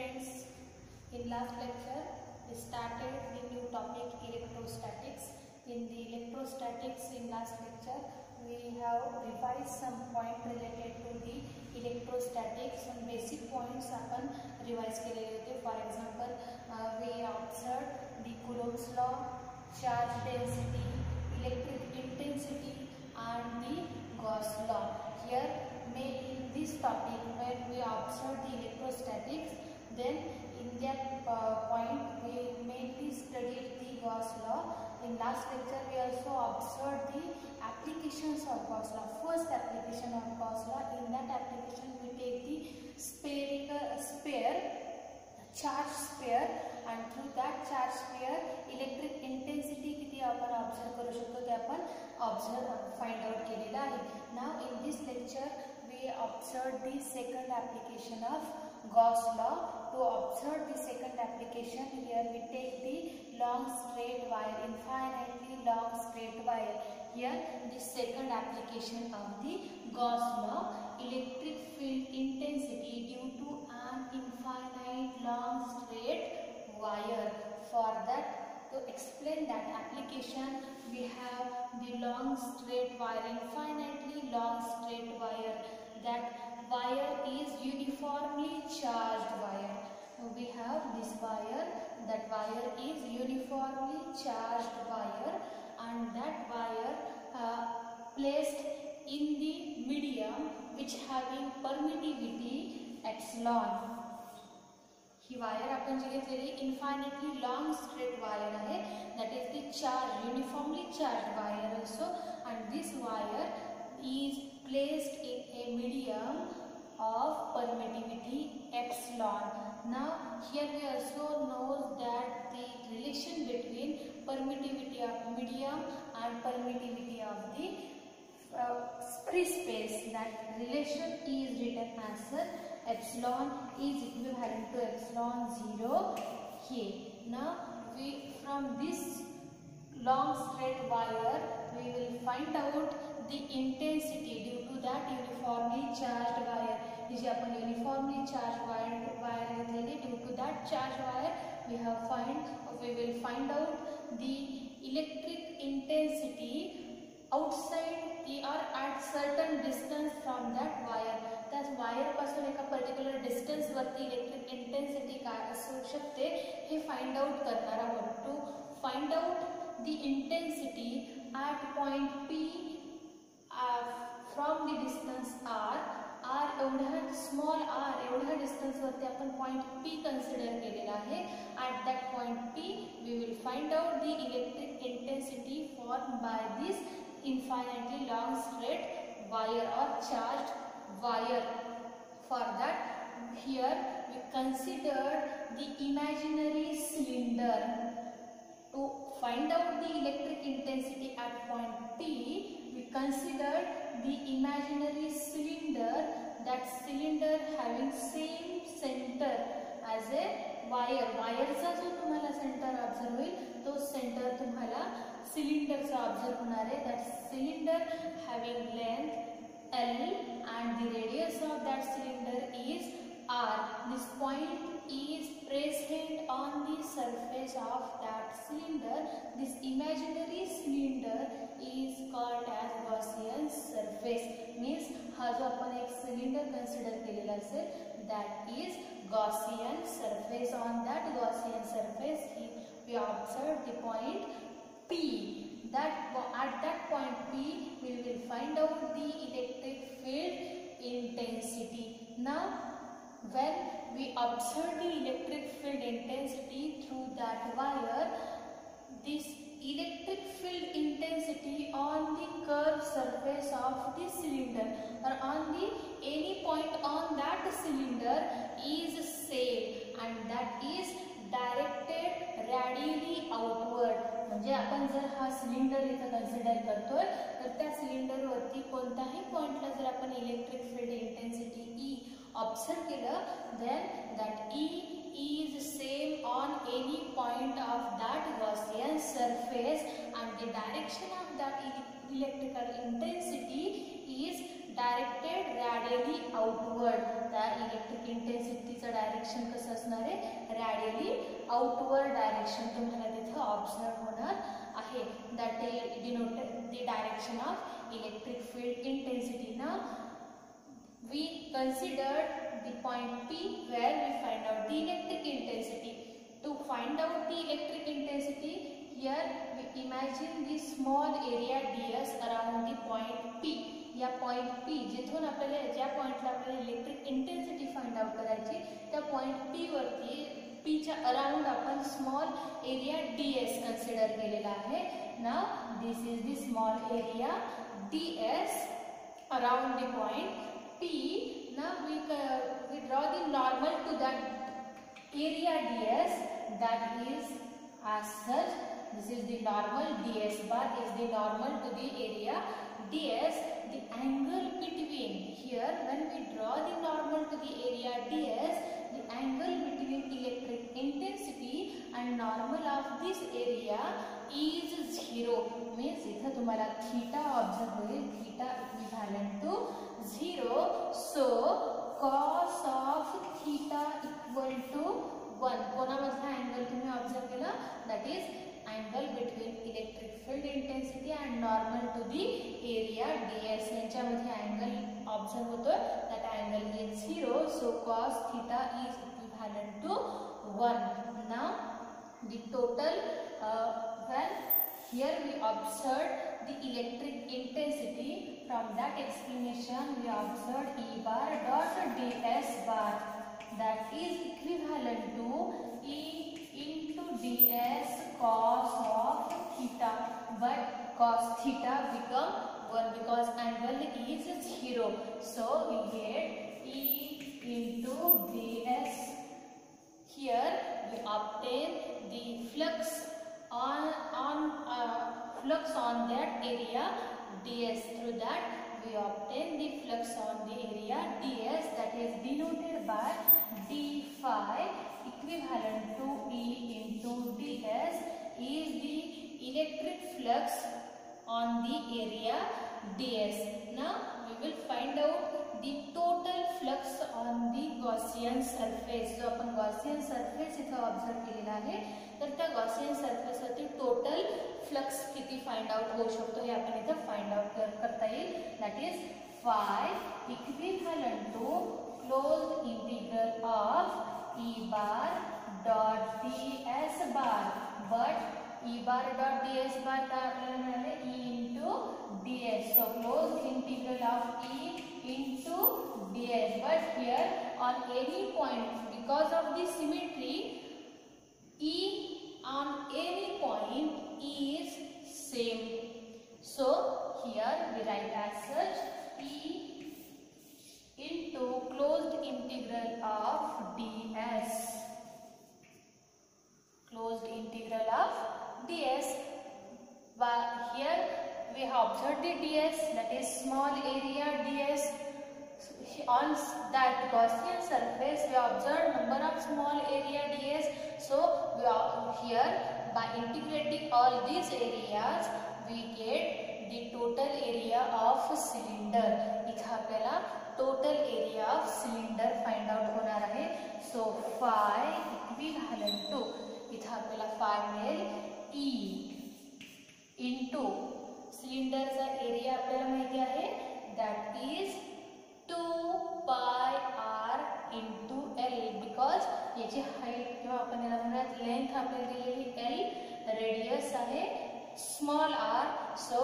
Friends, in last lecture we started the new topic electrostatics. In the electrostatics in last lecture we have revised some point related to the electrostatics. Some basic points आपण revise केलेले होते. For example, we observed the Coulomb's law, charge density, electric intensity and the Gauss law. Here in this topic when we observe the electrostatics, then in that point we mainly studied the Gauss law. In last lecture we also observed the applications of Gauss law. First application of Gauss law, in that application we take the charge sphere, and through that charge sphere electric intensity किती आपण observe करू शकतो ते आपण find out केलेला आहे. Now in this lecture we observe the second application of Gauss law. To observe the second application, here we take the long straight wire, infinitely long straight wire. Here the second application of the Gauss law, electric field intensity due to an infinite long straight wire. For that, to explain that application, we have the long straight wire, infinitely long straight wire. That wire is uniformly charged wire. We have this wire, that wire is uniformly charged wire, and that wire placed in the medium which having permittivity epsilon. He wire आपण जी घेतलेली इन्फायनेटली long straight wire आहे, that is the charge, uniformly charged wire also, and this wire is placed in a medium of permittivity epsilon. Now here we also know that the relation between permittivity of medium and permittivity of the free space, that relation is written as epsilon is equivalent to epsilon 0 here. Now from this long straight wire we will find out the intensity due to that uniformly charged wire. जी आपण uniformly charged wire घेतलेली, due to that charged wire we will find out the electric intensity outside or at certain distance from that wire. त्या wire पासून एका particular distance वरती electric intensity काय असू शकते हे फाइंड आउट करणार आहोत. To find out the intensity at point P from the distance r एवढा स्मॉल r एवढा डिस्टन्स वरती आपण पॉइंट P कन्सिडर केलेला आहे. at that point P we will find out the electric intensity formed by this infinitely long straight wire or charged wire. For that, here we consider the imaginary cylinder. To find out the electric intensity at point P, we consider the imaginary cylinder, that cylinder having same center as a wire. वायरचा जो तुम्हाला centre observe होईल तो centre तुम्हाला सिलेंडरचा observe होणार आहे. that cylinder having length L and the radius of that cylinder is R. This point is present on the surface of that cylinder. This imaginary cylinder is called as Gaussian surface. Means हा जो आपण एक cylinder consider केलेला असेल, that is Gaussian surface. On that Gaussian surface we observe the point P. At that point P we will find out the electric field intensity. Now when we observe the electric field intensity through that wire, this electric field intensity on the curved surface of the cylinder or on the any point on that cylinder is same, and that is directed radially outward. म्हणजे आपण जर हा cylinder इथं consider करतोय तर त्या cylinder वरती कोणत्याही पॉइंटला जर आपण electric field intensity E observe केलं, then that E is same on any point of that Gaussian surface, and the direction of that electrical intensity is directed radially outward. The electric electric इंटेन्सिटीचं direction कसं असणार आहे, radially outward direction तुम्हाला तिथं observe होणार आहे. That denoted the direction of electric field intensity. ना we considered the point P where we find out the electric intensity. To find out the electric intensity, here we imagine the small area ds around the point P. या point P जिथून आपल्याला ज्या पॉइंटला आपल्याला electric intensity find out करायची त्या point P वरती P च्या अराउंड आपण स्मॉल एरिया ds कन्सिडर केलेला आहे. Now this is the small area ds around the point P. Now we draw the normal to that area ds, that is as such. This is the normal, ds bar is the normal to the area ds. The angle between, here when we draw the normal to the area ds, the angle between electric intensity and normal of this area is 0. Means इथं तुम्हाला theta observe होईल, theta equivalent to 0. So cos of theta equal to 1. कोणामधला angle तुम्ही observe केला, that is angle between electric field intensity and normal to the area ds. यांच्यामध्ये angle observe होतोय, that angle is 0. So cos theta is equivalent to 1. Now the total when here we observed the electric intensity, from that explanation we observed E bar dot ds bar, that is equivalent to E into ds cos of theta, but cos theta become 1 because angle is 0. So we get E into ds. Here we obtain the flux on that area ds. Through that we obtain the flux on the area ds, that is denoted by d phi equivalent to E into ds is the electric flux on the area ds. Now we will find out the total flux on the Gaussian surface. जो आपण Gaussian surface इथं observe केलेला आहे, तर त्या Gaussian surface वरती total flux किती find out होऊ शकतो हे आपण इथं फाइंड आउट करता येईल. That is phi equivalent to closed integral of E bar dot ds bar. But E bar dot ds bar काय आपल्याला मिळाले, E into ds. So closed integral of E into ds. But here on any point, because of the symmetry, E on any point is same. So here we write as such E into closed integral of ds. Closed integral of ds. But here we have observed the ds, that is small area ds. On that Gaussian surface we observed number of small area ds. So we are here by integrating all these areas we get the total area of cylinder. इथं आपल्याला total area of cylinder find out होणार आहे. So phi equivalent to, इथं आपल्याला phi मिळेल E into सिलेंडरचा area आपल्याला माहिती आहे, that is 2 pi r into l. Because याची हाईट किंवा आपण याला म्हणूयात लेंथ आपल्याला दिलेली l, रेडियस आहे small r. So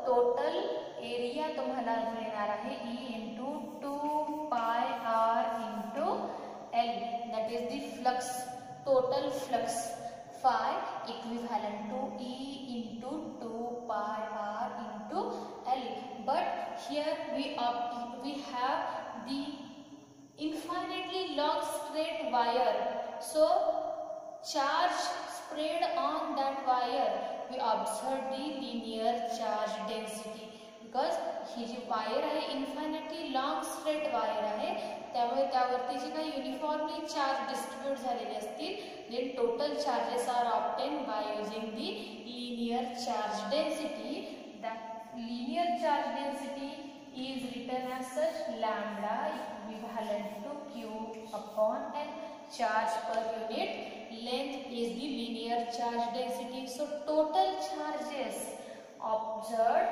total area तुम्हाला मिळणार आहे E into 2 pi r into l. That is the flux, total flux. Phi equivalent to E into 2 pi r into l. But here we have the infinitely long straight wire. So charge spread on that wire. We observe the linear charge density because ही जी wire आहे infinitely long straight wire आहे, त्यामुळे त्यावरती जे काही uniformly charge distribute झालेले असतील, then total charges are obtain by using the linear charge density. That linear charge density is written as such lambda equivalent to q charge per unit length is the linear charge density. So total charges observed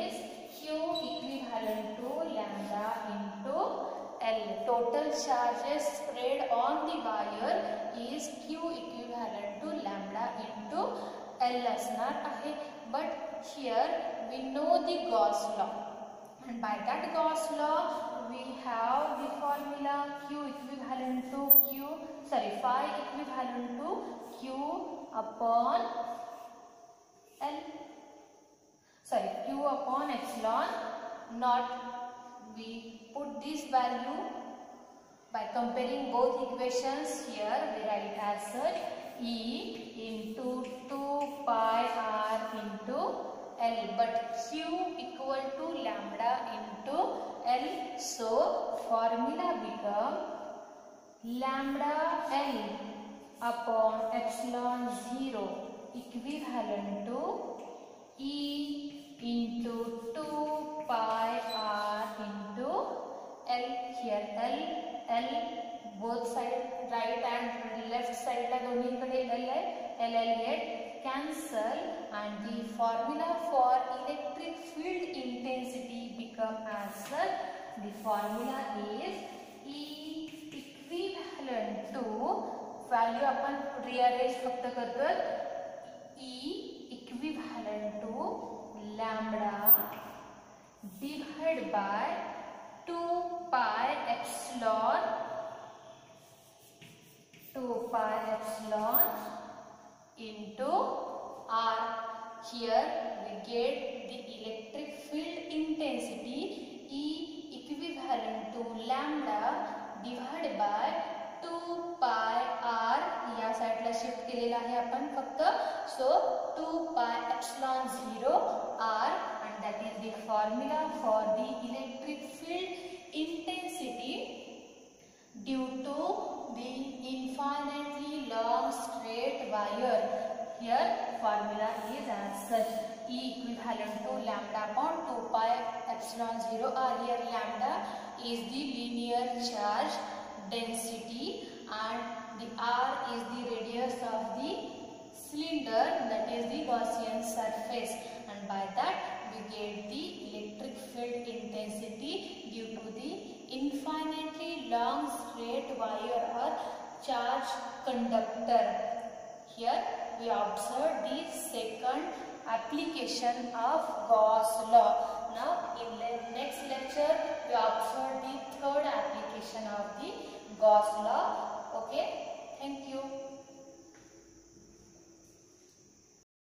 is Q equivalent to lambda into L. Total charges spread on the wire is Q equivalent to lambda into L असणार आहे. But here we know the Gauss law, and by that Gauss law we have the formula phi equivalent to Q upon L. Q upon epsilon naught. We put this value by comparing both equations. Here we write as such: E into 2 pi r into L, but Q equal to lambda into L. So formula become lambda L upon epsilon 0 equivalent to E into 2 pi r into L. Here L both side, right and left side ला दोन्हीकडे L आहे. L get cancel, and the formula for electric field intensity become as such. The formula is E equivalent to, value आपण rearrange फक्त करतो, E equivalent to lambda divided by 2 pi epsilon into R. Here we get the electric field intensity E equivalent to lambda divided by 2 pi R. या साइडला shift केलेला आहे आपण फक्त. So 2 pi epsilon 0 R, and that is the formula for the electric field intensity due to the infinitely long straight wire. Here formula is as such: E equivalent to lambda upon 2 pi epsilon 0 R. Here lambda is the linear charge density and the R is the radius of the cylinder, that is the Gaussian surface, and by that we get the electric field intensity due to the infinitely long straight wire or charge conductor. Here we observe the second application of Gauss law. Now in the next lecture we observe the third application of the Gauss law. Okay, thank you.